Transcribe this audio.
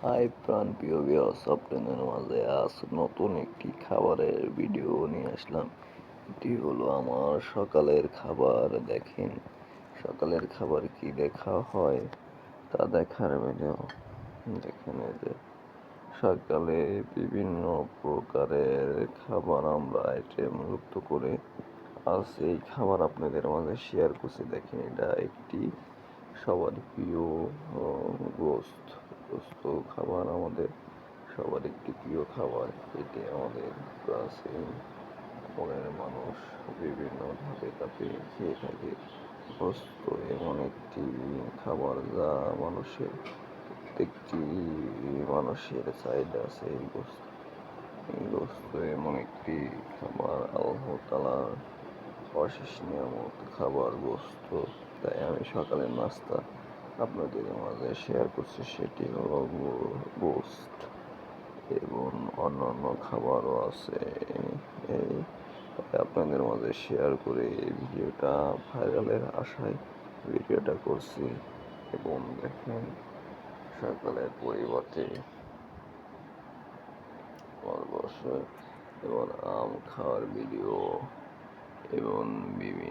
High প্রাণপ্রিয় viewers, আপনাদের মাঝে আজ নতুন একটি খাবারের ভিডিও নিয়ে আসলাম। এটি হলো আমার সকালের খাবার। দেখেন সকালের খাবার কি দেখা হয় তা দেখার ভিডিও। দেখেন এই যে সকালে বিভিন্ন প্রকারের খাবার আমরা আইটেম যুক্ত করে আজ এই খাবার আপনাদের মাঝে শেয়ার করছি। দেখেন এটা একটি সবার প্রিয় গোস্ত। গোস্ত খাবার আমাদের সবার একটি প্রিয় খাবার। এটি আমাদের প্রাচীন আমলের মানুষ বিভিন্ন ধাপে ধাপে খেয়ে থাকে। গোস্ত এমন একটি খাবার যা প্রত্যেকটি মানুষের চাহিদা আছে। এই গোস্ত এমন একটি খাবার, আল্লাহ তাআলার অশেষ নিয়ামত খাবার গোস্ত। তাই আমি সকালের নাস্তা আপনাদের মাঝে শেয়ার করছি, সেটি হলো গোস্ত এবং অন্যান্য খাবারও আছে। এই আপনাদের মাঝে শেয়ার করে এই ভিডিওটা ভাইরালের আশায় ভিডিওটা করছি। এবং দেখেন সকালের পরিবর্তে বসে এবং আম খাওয়ার ভিডিও এবং বিভিন্ন